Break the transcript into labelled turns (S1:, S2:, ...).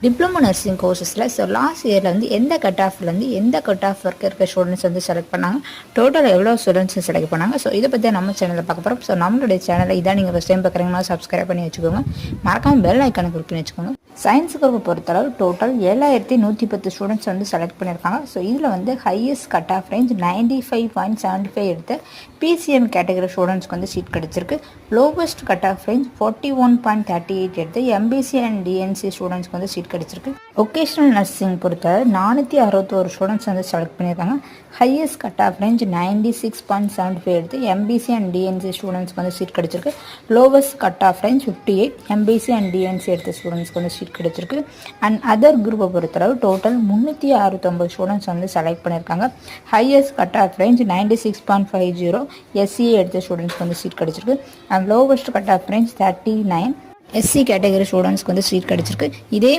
S1: Diploma nursing கோர்சஸில் so last இயரில் வந்து எந்த கட் ஆஃப்லேருந்து எந்த கட் ஆஃப் வரைக்கும் இருக்க ஸ்டூடெண்ட்ஸ் வந்து செலக்ட் பண்ணாங்க, டோட்டல் எவ்வளோ ஸ்டூடெண்ட்ஸ் செலக்ட் பண்ணாங்க. ஸோ இதை பற்றி நம்ம சேனலில் பார்க்க போகிறோம். ஸோ நம்மளுடைய சேனலை இதான் நீங்கள் ஃபஸ்ட் டைம் பார்க்குறீங்கன்னா சப்ஸ்கிரைப் பண்ணி வச்சுக்கோங்க, மறக்காமல் பெல் ஐக்கானை கிளிக் பண்ணி வச்சுக்கோங்க. சயின்ஸ் குரூப்பை பொறுத்தளவு டோட்டல் 7110 ஸ்டூடெண்ட்ஸ் வந்து செலக்ட் பண்ணியிருக்காங்க. ஸோ இதில் வந்து ஹையஸ்ட் கட் ஆஃப் ரேஞ்ச் 95.75 எடுத்து பிசிஎம் கேட்டகரி ஸ்டூடெண்ட்ஸ்க்கு வந்து சீட் கிடச்சிருக்கு. லோவஸ்ட் கட் ஆஃப் ரேஞ்ச் 41.38 எடுத்து எம்பிசி அண்ட் டிஎன்சி ஸ்டூடெண்ட்ஸ்க்கு வந்து சீட் கிடச்சிருக்கு. ஒகேஷனல் நர்சிங் பொறுத்தவரை 461 ஸ்டூடெண்ட்ஸ் வந்து செலக்ட் பண்ணியிருக்காங்க. ஹையஸ்ட் கட் ஆஃப் ரேஞ்ச் 96.75 எடுத்து எம்பிசி அண்ட் டிஎன்சி ஸ்டூடெண்ட்ஸ்க்கு வந்து சீட் கிடச்சிருக்கு. Lowest cut off range 58 MBC and DNC எடுத்த ஸ்டூடெண்ட்ஸ்க்கு வந்து சீட் கிடச்சிருக்கு. அண்ட் அதர் குரூப்பை பொறுத்தளவு டோட்டல் 369 ஸ்டூடெண்ட்ஸ் வந்து செலக்ட் பண்ணியிருக்காங்க. Highest cut off range 96.50 SCA எடுத்த ஸ்டூடெண்ட்ஸ்க்கு வந்து சீட் கிடச்சிருக்கு. And lowest cut off range 39 SC category ஸ்டூடெண்ட்ஸ்க்கு வந்து சீட் கிடச்சிருக்கு. இதே